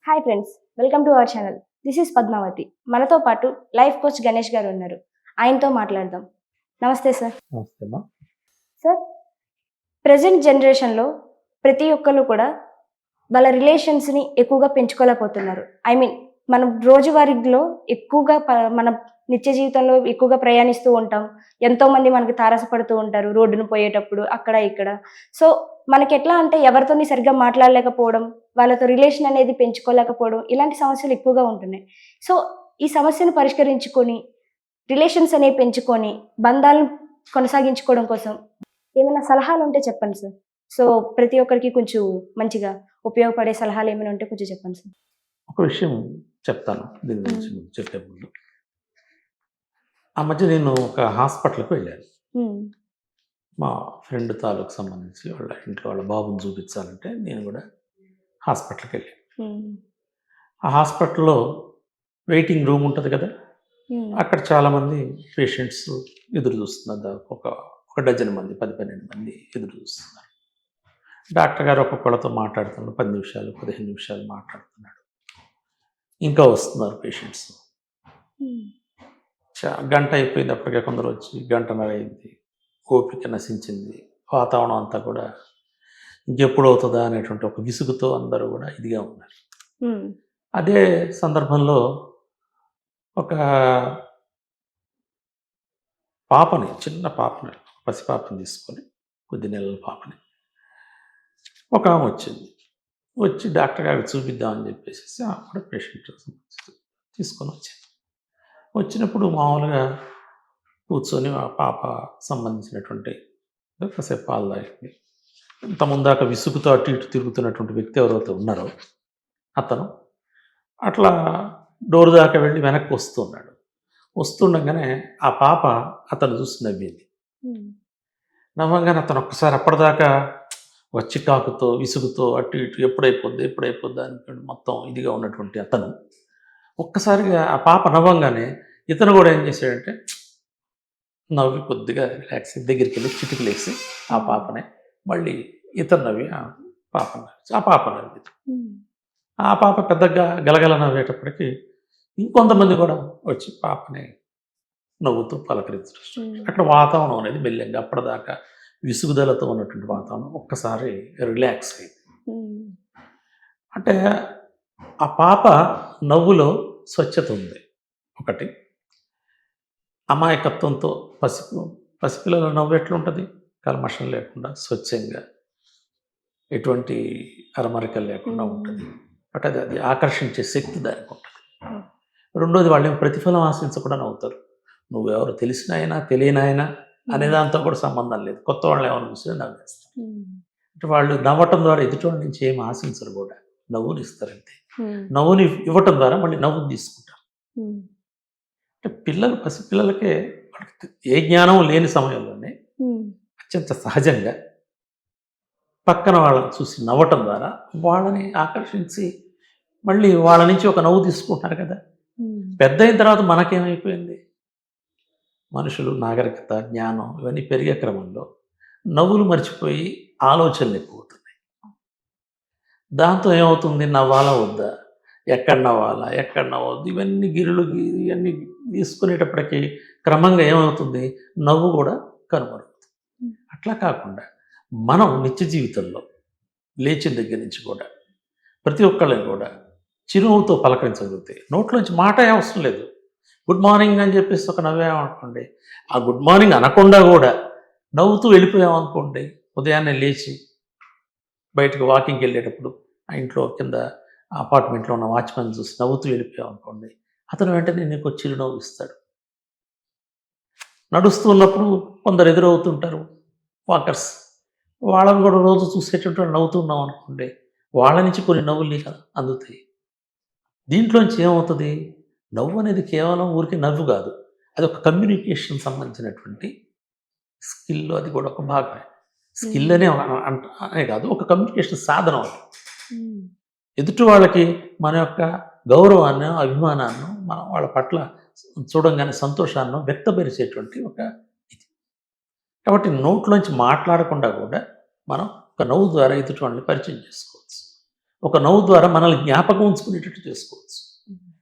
Hi friends, welcome to our channel. This is Padmavathi. మనతో పాటు life coach Ganesh గారు ఉన్నారు. ఆయనతో మాట్లాడదాం. నమస్తే సార్. నమస్తే అమ్మా. సార్, ప్రెజెంట్ జనరేషన్లో ప్రతి ఒక్కరు కూడా వాళ్ళ రిలేషన్స్ని ఎక్కువగా పెంచుకోలేకపోతున్నారు. ఐ మీన్ మనం రోజువారీలో ఎక్కువగా మన నిత్య జీవితంలో ఎక్కువగా ప్రయాణిస్తూ ఉంటాం. ఎంతోమంది మనకి తారసపడుతూ ఉంటారు రోడ్డును పోయేటప్పుడు అక్కడ ఇక్కడ. సో మనకి ఎట్లా అంటే ఎవరితోని సరిగ్గా మాట్లాడలేకపోవడం, వాళ్ళతో రిలేషన్ అనేది పెంచుకోలేకపోవడం, ఇలాంటి సమస్యలు ఎక్కువగా ఉంటున్నాయి. సో ఈ సమస్యను పరిష్కరించుకొని రిలేషన్స్ అనేవి పెంచుకొని బంధాలను కొనసాగించుకోవడం కోసం ఏమైనా సలహాలు ఉంటే చెప్పండి సార్. సో ప్రతి ఒక్కరికి కొంచెం మంచిగా ఉపయోగపడే సలహాలు ఏమైనా ఉంటే కొంచెం చెప్పండి సార్. ఒక విషయం చెప్తాను దీని గురించి చెప్పే ముందు. ఆ మధ్య నేను ఒక హాస్పిటల్కి వెళ్ళాను. మా ఫ్రెండ్ తాలూకు సంబంధించి వాళ్ళ ఇంట్లో వాళ్ళ బాబుని చూపించాలంటే నేను కూడా హాస్పిటల్కి వెళ్ళాను. ఆ హాస్పిటల్లో వెయిటింగ్ రూమ్ ఉంటుంది కదా, అక్కడ చాలామంది పేషెంట్స్ ఎదురు చూస్తున్నారు. ఒక డజన్ మంది 10-12 మంది ఎదురు చూస్తున్నారు. డాక్టర్ గారు ఒక్కొక్కళ్ళతో మాట్లాడుతున్నారు. 10 నిమిషాలు 15 నిమిషాలు మాట్లాడుతున్నాడు. ఇంకా వస్తున్నారు పేషెంట్స్. గంట అయిపోయింది. అప్పటికే కొందరు వచ్చి గంటన్నర అయింది. ఓపిక నశించింది. వాతావరణం అంతా కూడా ఇంకెప్పుడు అవుతుందా అనేటువంటి ఒక విసుగుతో అందరూ కూడా ఇదిగా ఉన్నారు. అదే సందర్భంలో ఒక పాపని, చిన్న పాపని, పసిపాపని తీసుకొని, కొద్ది నెలల పాపని, ఒక ఆమె వచ్చింది. వచ్చి డాక్టర్ గారికి చూపిద్దామని చెప్పేసి అప్పుడు పేషెంట్ తీసుకొని వచ్చాను. వచ్చినప్పుడు మామూలుగా కూర్చొని ఆ పాప సంబంధించినటువంటి కాసేపు పాలు తాగింది. ఇంత ముందాక విసుగుతో అటు ఇటు తిరుగుతున్నటువంటి వ్యక్తి ఎవరైతే ఉన్నారో అతను అట్లా డోర్ దాకా వెళ్ళి వెనక్కి వస్తున్నాడు. వస్తుండగానే ఆ పాప అతను చూసి నవ్వింది. నవ్వగానే అతను ఒక్కసారి అప్పటిదాకా వచ్చి కాకుతో విసుగుతో అటు ఇటు ఎప్పుడైపోద్దా అని మొత్తం ఇదిగా ఉన్నటువంటి అతను ఒక్కసారిగా ఆ పాప నవ్వంగానే ఇతను కూడా ఏం చేశాడంటే నవ్వి కొద్దిగా రిలాక్స్ దగ్గరికి వెళ్ళి చిటికలేసి ఆ పాపనే మళ్ళీ ఇతను నవ్వి ఆ పాప నవ్వి ఆ పాప పెద్దగా గలగల నవ్వేటప్పటికి ఇంకొంతమంది కూడా వచ్చి పాపని నవ్వుతూ పలకరించడం. అక్కడ వాతావరణం అనేది మెల్లగా అప్పటిదాకా విసుగుదలతో ఉన్నటువంటి వాతావరణం ఒక్కసారి రిలాక్స్ అయింది. అంటే ఆ పాప నవ్వులో స్వచ్ఛత ఉంది. ఒకటి అమాయకత్వంతో పసిపిల్లల నవ్వు ఎట్లుంటుంది, కల్మషం లేకుండా స్వచ్ఛంగా ఎటువంటి అరమరికలు లేకుండా ఉంటుంది. బట్ అది ఆకర్షించే శక్తి దానికి ఉంటుంది. రెండోది వాళ్ళు ప్రతిఫలం ఆశించకుండా నవ్వుతారు. నువ్వెవరు తెలిసిన అయినా తెలియనైనా అనే దాంతో కూడా సంబంధం లేదు. కొత్త వాళ్ళు ఏమైనా చూసినా నవ్వేస్తారు. అంటే వాళ్ళు నవ్వటం ద్వారా ఎదుటి నుంచి ఏం ఆశించరు కూడా, నవ్వుని ఇస్తారంతే. నవ్వుని ఇవ్వటం ద్వారా మళ్ళీ నవ్వుని తీసుకుంటారు. అంటే పసిపిల్లలకే వాళ్ళకి ఏ జ్ఞానం లేని సమయంలోనే అత్యంత సహజంగా పక్కన వాళ్ళని చూసి నవ్వటం ద్వారా వాళ్ళని ఆకర్షించి మళ్ళీ వాళ్ళ నుంచి ఒక నవ్వు తీసుకుంటున్నారు కదా. పెద్ద అయిన తర్వాత మనకేమైపోయింది, మనుషులు నాగరికత జ్ఞానం ఇవన్నీ పెరిగే క్రమంలో నవ్వులు మర్చిపోయి ఆలోచనలు ఎక్కువ అవుతున్నాయి. దాంతో ఏమవుతుంది, నవ్వాలా వద్దా, ఎక్కడ నవ్వద్దు, ఇవన్నీ ఇవన్నీ తీసుకునేటప్పటికీ క్రమంగా ఏమవుతుంది, నవ్వు కూడా కనుమరుతుంది. అట్లా కాకుండా మనం నిత్య జీవితంలో లేచిన దగ్గర నుంచి కూడా ప్రతి ఒక్కళ్ళని కూడా చిరునవ్వుతో పలకరించగలిగితే, నోట్లోంచి మాట అవసరం లేదు. గుడ్ మార్నింగ్ అని చెప్పేసి ఒక నవ్వామనుకోండి, ఆ గుడ్ మార్నింగ్ అనకుండా కూడా నవ్వుతూ వెళ్ళిపోయామనుకోండి, ఉదయాన్నే లేచి బయటకు వాకింగ్కి వెళ్ళేటప్పుడు ఆ ఇంట్లో కింద అపార్ట్మెంట్లో ఉన్న వాచ్మెన్ చూసి నవ్వుతూ వెళ్ళిపోయామనుకోండి, అతను వెంటనే నీకు చిరునవ్వు ఇస్తాడు. నడుస్తూ ఉన్నప్పుడు కొందరు ఎదురవుతుంటారు వాకర్స్, వాళ్ళని కూడా రోజు చూసేటట్టు నవ్వుతున్నాం అనుకోండి, వాళ్ళ నుంచి కొన్ని నవ్వులు నీకు అందుతాయి. దీంట్లోంచి ఏమవుతుంది, నవ్వు అనేది కేవలం ఊరికి నవ్వు కాదు, అది ఒక కమ్యూనికేషన్ సంబంధించినటువంటి స్కిల్. అది కూడా ఒక భాగమే. స్కిల్ అనే కాదు, ఒక కమ్యూనికేషన్ సాధనం. అది ఎదుటి వాళ్ళకి మన యొక్క గౌరవాన్ని, అభిమానాన్ని, మనం వాళ్ళ పట్ల చూడంగానే సంతోషాన్ని వ్యక్తపరిచేటువంటి ఒక ఇది. కాబట్టి నోట్లోంచి మాట్లాడకుండా కూడా మనం ఒక నవ్వు ద్వారా ఎదుటి వాళ్ళని పరిచయం చేసుకోవచ్చు. ఒక నవ్వు ద్వారా మనల్ని జ్ఞాపకం ఉంచుకునేటట్టు చేసుకోవచ్చు.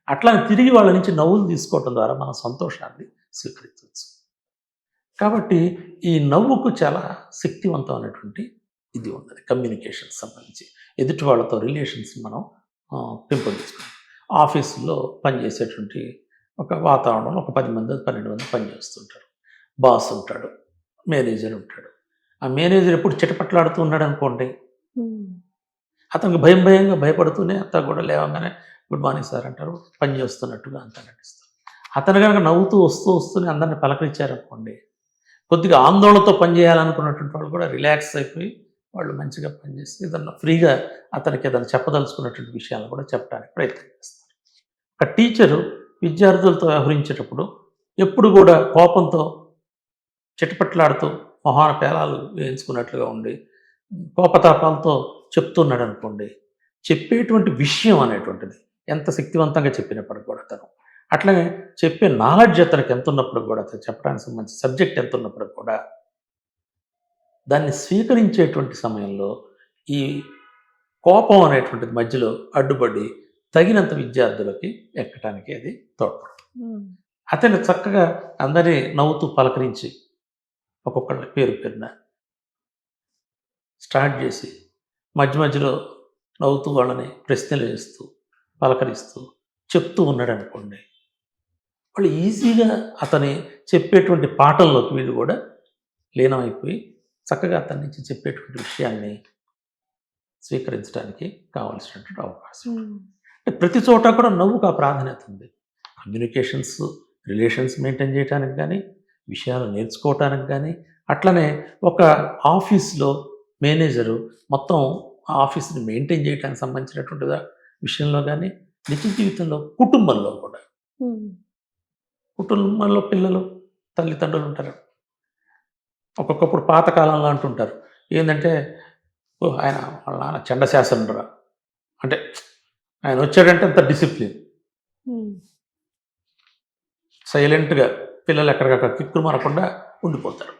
అట్లా తిరిగి వాళ్ళ నుంచి నవ్వులు తీసుకోవటం ద్వారా మన సంతోషాన్ని స్వీకరించవచ్చు. కాబట్టి ఈ నవ్వుకు చాలా శక్తివంతమైనటువంటి ఇది ఉన్నది కమ్యూనికేషన్ సంబంధించి. ఎదుటి వాళ్ళతో రిలేషన్స్ మనం పెంపొందించుకోవాలి. ఆఫీసులో పనిచేసేటువంటి ఒక వాతావరణంలో ఒక 10 మంది 12 మంది పనిచేస్తుంటారు. బాస్ ఉంటాడు, మేనేజర్ ఉంటాడు. ఆ మేనేజర్ ఎప్పుడు చిటపట్లాడుతూ ఉన్నాడు అనుకోండి, అతనికి భయంగా భయపడుతూనే అంతా కూడా లేవగానే గుడ్ మార్నింగ్ సార్ అంటారు, పని చేస్తున్నట్టుగా అంతా నటిస్తారు. అతను కనుక నవ్వుతూ వస్తూనే అందరిని పలకరించారనుకోండి, కొద్దిగా ఆందోళనతో పనిచేయాలనుకున్నటువంటి వాళ్ళు కూడా రిలాక్స్ అయిపోయి వాళ్ళు మంచిగా పనిచేసి ఏదన్నా ఫ్రీగా అతనికి ఏదైనా చెప్పదలుచుకున్నటువంటి విషయాలను కూడా చెప్పడానికి ప్రయత్నం చేస్తారు. ఒక టీచరు విద్యార్థులతో వ్యవహరించేటప్పుడు ఎప్పుడు కూడా కోపంతో చిటపట్లాడుతూ మొహాన పేలాలు వేయించుకున్నట్లుగా ఉండి కోపతాపాలతో చెప్తున్నాడు అనుకోండి, చెప్పేటువంటి విషయం అనేటువంటిది ఎంత శక్తివంతంగా చెప్పినప్పటికి కూడా అతను అట్లనే చెప్పే నాలెడ్జ్ అతనికి ఎంత ఉన్నప్పుడు కూడా, అతను చెప్పడానికి సంబంధించి సబ్జెక్ట్ ఎంత ఉన్నప్పుడు కూడా దాన్ని స్వీకరించేటువంటి సమయంలో ఈ కోపం అనేటువంటిది మధ్యలో అడ్డుపడి తగినంత విద్యార్థులకి ఎక్కడానికి అది తోడ్పడుతుంది. అతను చక్కగా అందరినీ నవ్వుతూ పలకరించి ఒక్కొక్కళ్ళ పేరున స్టార్ట్ చేసి మధ్యలో నవ్వుతూ వాళ్ళని ప్రశ్నలు వేస్తూ పలకరిస్తూ చెప్తూ ఉన్నాడు అనుకోండి, వాళ్ళు ఈజీగా అతని చెప్పేటువంటి పాఠంలోకి వీళ్ళు కూడా లీనమైపోయి చక్కగా అతని నుంచి చెప్పేటువంటి విషయాన్ని స్వీకరించడానికి కావలసినటువంటి అవకాశం. అంటే ప్రతి చోట కూడా నవ్వుకు ఆ ప్రాధాన్యత ఉంది. కమ్యూనికేషన్స్, రిలేషన్స్ మెయింటైన్ చేయడానికి కానీ, విషయాలు నేర్చుకోవటానికి కానీ, అట్లనే ఒక ఆఫీస్లో మేనేజరు మొత్తం ఆఫీస్ని మెయింటైన్ చేయడానికి సంబంధించినటువంటి విషయంలో కానీ, నిత్య జీవితంలో కుటుంబంలో కూడా, కుటుంబంలో పిల్లలు తల్లిదండ్రులు ఉంటారు. ఒక్కొక్కప్పుడు పాతకాలంలో అంటుంటారు ఏంటంటే, ఓ ఆయన వాళ్ళ నాన్న చండశాసనరా, అంటే ఆయన వచ్చాడంటే అంత డిసిప్లిన్, సైలెంట్గా పిల్లలు ఎక్కడికక్కడ కిక్కురు మనకుండా ఉండిపోతారు.